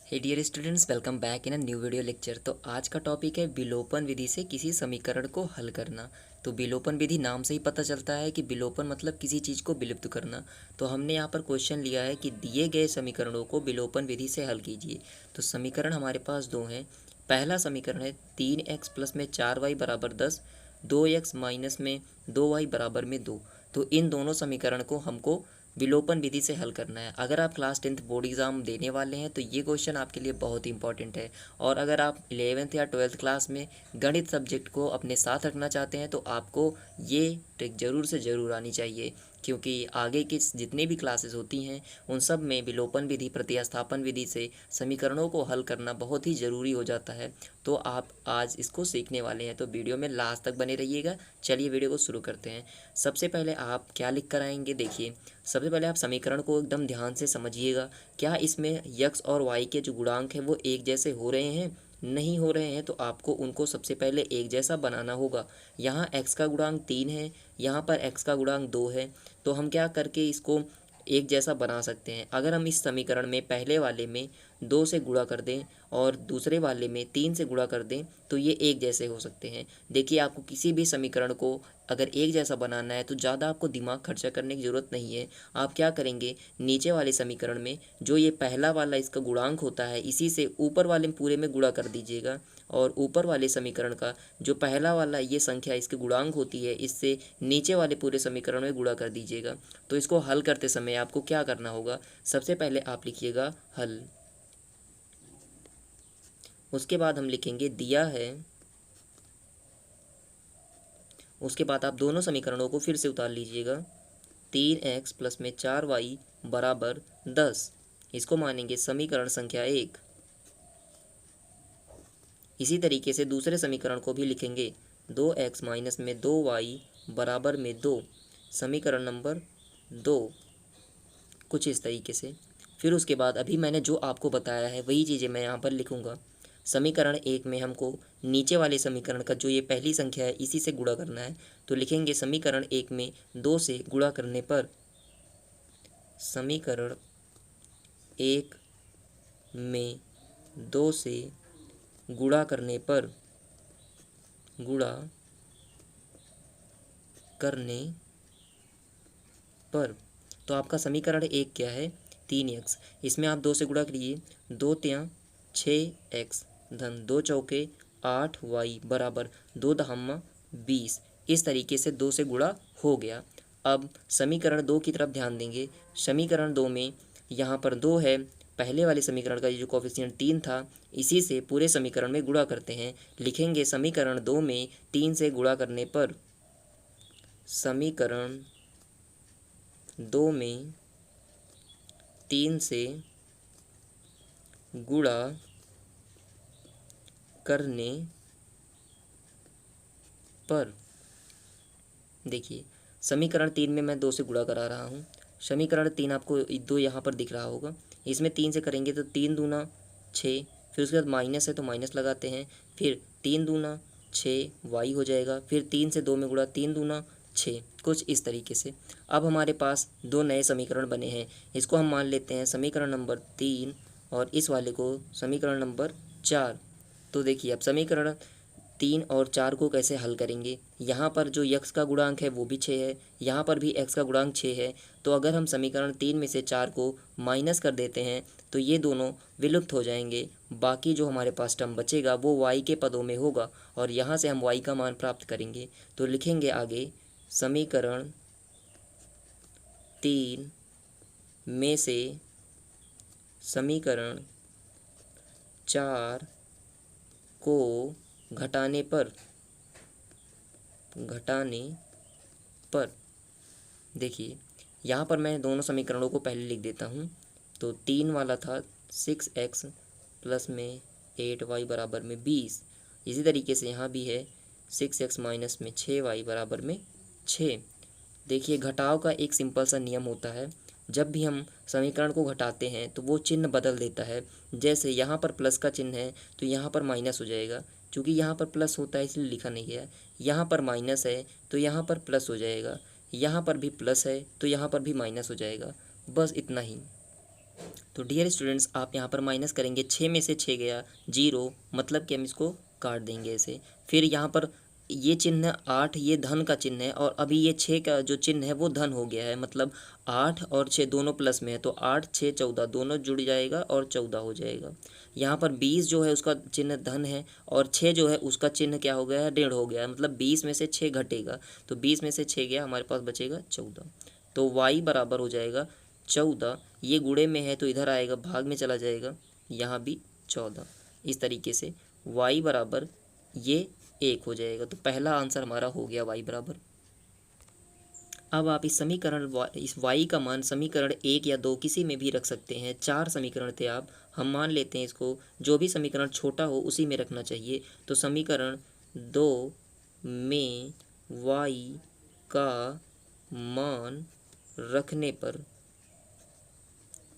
Hey dear students, welcome back in a new video lecture. तो आज का topic है विलोपन विधि से किसी समीकरण को हल करना। तो विलोपन विधि नाम से ही पता चलता है कि विलोपन मतलब किसी चीज़ को विलुप्त करना। तो हमने यहाँ पर क्वेश्चन लिया है कि दिए गए समीकरणों को विलोपन विधि से हल कीजिए। तो समीकरण हमारे पास दो हैं। पहला समीकरण है 3x प्लस में 4y बराबर 10, 2x माइनस में 2y बराबर में 2। तो इन दोनों समीकरण को हमको विलोपन विधि से हल करना है। अगर आप क्लास 10th बोर्ड एग्जाम देने वाले हैं तो ये क्वेश्चन आपके लिए बहुत ही इंपॉर्टेंट है। और अगर आप 11th या 12th क्लास में गणित सब्जेक्ट को अपने साथ रखना चाहते हैं तो आपको ये ट्रिक ज़रूर से ज़रूर आनी चाहिए, क्योंकि आगे की जितनी भी क्लासेस होती हैं उन सब में विलोपन विधि प्रतिस्थापन विधि से समीकरणों को हल करना बहुत ही ज़रूरी हो जाता है। तो आप आज इसको सीखने वाले हैं, तो वीडियो में लास्ट तक बने रहिएगा। चलिए वीडियो को शुरू करते हैं। सबसे पहले आप क्या लिख कर आएंगे, देखिए सबसे पहले आप समीकरण को एकदम ध्यान से समझिएगा। क्या इसमें यक्स और वाई के जो गुणांक हैं वो एक जैसे हो रहे हैं? नहीं हो रहे हैं, तो आपको उनको सबसे पहले एक जैसा बनाना होगा। यहाँ x का गुणांक 3 है, यहाँ पर x का गुणांक 2 है। तो हम क्या करके इसको एक जैसा बना सकते हैं? अगर हम इस समीकरण में पहले वाले में 2 से गुणा कर दें और दूसरे वाले में 3 से गुणा कर दें तो ये एक जैसे हो सकते हैं। देखिए, आपको किसी भी समीकरण को अगर एक जैसा बनाना है तो ज़्यादा आपको दिमाग खर्चा करने की ज़रूरत नहीं है। आप क्या करेंगे, नीचे वाले समीकरण में जो ये पहला वाला इसका गुणांक होता है इसी से ऊपर वाले पूरे में गुणा कर दीजिएगा, और ऊपर वाले समीकरण का जो पहला वाला ये संख्या इसके गुणांक होती है इससे नीचे वाले पूरे समीकरण में गुणा कर दीजिएगा। तो इसको हल करते समय आपको क्या करना होगा, सबसे पहले आप लिखिएगा हल। उसके बाद हम लिखेंगे दिया है। उसके बाद आप दोनों समीकरणों को फिर से उतार लीजिएगा। 3x प्लस में 4y बराबर 10, इसको मानेंगे समीकरण संख्या 1। इसी तरीके से दूसरे समीकरण को भी लिखेंगे। 2x माइनस में 2y बराबर में 2, समीकरण नंबर 2। कुछ इस तरीके से। फिर उसके बाद अभी मैंने जो आपको बताया है वही चीज़ें मैं यहाँ पर लिखूँगा। समीकरण 1 में हमको नीचे वाले समीकरण का जो ये पहली संख्या है इसी से गुणा करना है। तो लिखेंगे समीकरण 1 में 2 से गुणा करने पर, समीकरण 1 में 2 से गुणा करने पर, गुणा करने पर, तो आपका समीकरण 1 क्या है, 3x। इसमें आप 2 से गुणा करिए, 2 तियाँ 6x धन 2 चौके 8y बराबर 2 दहम्मा 20। इस तरीके से 2 से गुणा हो गया। अब समीकरण 2 की तरफ ध्यान देंगे। समीकरण 2 में यहाँ पर 2 है, पहले वाले समीकरण का ये जो कोफिशिएंट 3 था इसी से पूरे समीकरण में गुणा करते हैं। लिखेंगे समीकरण 2 में 3 से गुणा करने पर, समीकरण 2 में 3 से गुणा करने पर, देखिए समीकरण 3 में मैं 2 से गुणा करा रहा हूँ। समीकरण 3 आपको 2 यहाँ पर दिख रहा होगा। इसमें 3 से करेंगे तो 3 दूना 6, फिर उसके बाद माइनस है तो माइनस लगाते हैं, फिर 3 दूना 6 वाई हो जाएगा, फिर 3 से 2 में गुणा, 3 दूना 6, कुछ इस तरीके से। अब हमारे पास दो नए समीकरण बने हैं। इसको हम मान लेते हैं समीकरण नंबर 3 और इस वाले को समीकरण नंबर 4। तो देखिए अब समीकरण 3 और 4 को कैसे हल करेंगे। यहाँ पर जो यक्स का गुणांक है वो भी 6 है, यहाँ पर भी एक्स का गुणांक 6 है। तो अगर हम समीकरण 3 में से 4 को माइनस कर देते हैं तो ये दोनों विलुप्त हो जाएंगे। बाकी जो हमारे पास टर्म बचेगा वो y के पदों में होगा और यहाँ से हम y का मान प्राप्त करेंगे। तो लिखेंगे आगे समीकरण 3 में से समीकरण 4 को घटाने पर, देखिए यहाँ पर मैं दोनों समीकरणों को पहले लिख देता हूँ। तो 3 वाला था 6x प्लस में 8y बराबर में 20। इसी तरीके से यहाँ भी है 6x माइनस में 6y बराबर में 6। देखिए घटाव का एक सिंपल सा नियम होता है, जब भी हम समीकरण को घटाते हैं तो वो चिन्ह बदल देता है। जैसे यहाँ पर प्लस का चिन्ह है तो यहाँ पर माइनस हो जाएगा, क्योंकि यहाँ पर प्लस होता है इसलिए लिखा नहीं गया। यहाँ पर माइनस है तो यहाँ पर प्लस हो जाएगा, यहाँ पर भी प्लस है तो यहाँ पर भी माइनस हो जाएगा। बस इतना ही। तो डियर स्टूडेंट्स, आप यहाँ पर माइनस करेंगे, 6 में से 6 गया 0, मतलब कि हम इसको काट देंगे ऐसे। फिर यहाँ पर ये चिन्ह 8, ये धन का चिन्ह है, और अभी ये 6 का जो चिन्ह है वो धन हो गया है, मतलब 8 और 6 दोनों प्लस में है, तो 8 6 14 दोनों जुड़ जाएगा और 14 हो जाएगा। यहाँ पर 20 जो है उसका चिन्ह धन है, और 6 जो है उसका चिन्ह क्या हो गया है, ऋण हो गया है, मतलब 20 में से 6 घटेगा, तो 20 में से 6 गया, हमारे पास बचेगा 14। तो y बराबर हो जाएगा 14, ये गुणे में है तो इधर आएगा, भाग में चला जाएगा, यहाँ भी 14। इस तरीके से y बराबर ये 1 हो जाएगा। तो पहला आंसर हमारा हो गया y बराबर। अब आप इस समीकरण इस y का मान समीकरण 1 या 2 किसी में भी रख सकते हैं। 4 समीकरण थे आप, हम मान लेते हैं इसको, जो भी समीकरण छोटा हो उसी में रखना चाहिए। तो समीकरण 2 में y का मान रखने पर,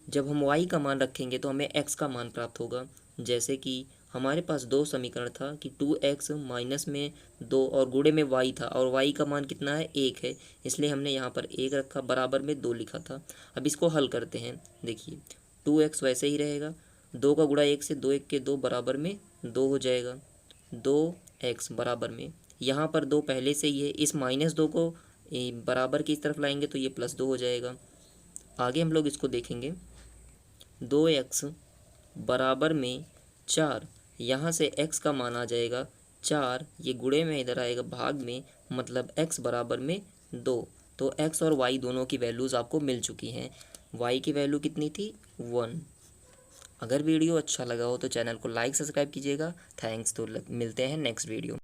जब हम y का मान रखेंगे तो हमें x का मान प्राप्त होगा। जैसे कि हमारे पास 2 समीकरण था कि 2x माइनस में 2 और गुणे में y था, और y का मान कितना है, 1 है, इसलिए हमने यहाँ पर 1 रखा, बराबर में 2 लिखा था। अब इसको हल करते हैं। देखिए 2x वैसे ही रहेगा, 2 का गुणा 1 से 2 1 के 2 बराबर में 2 हो जाएगा, 2x बराबर में, यहाँ पर 2 पहले से ही है, इस -2 को बराबर की तरफ लाएंगे तो ये +2 हो जाएगा। आगे हम लोग इसको देखेंगे, 2x बराबर में 4, यहाँ से x का मान आ जाएगा 4, ये गुणे में इधर आएगा भाग में, मतलब x बराबर में 2। तो x और y दोनों की वैल्यूज़ आपको मिल चुकी हैं। y की वैल्यू कितनी थी, 1। अगर वीडियो अच्छा लगा हो तो चैनल को लाइक सब्सक्राइब कीजिएगा। थैंक्स। तो मिलते हैं नेक्स्ट वीडियो।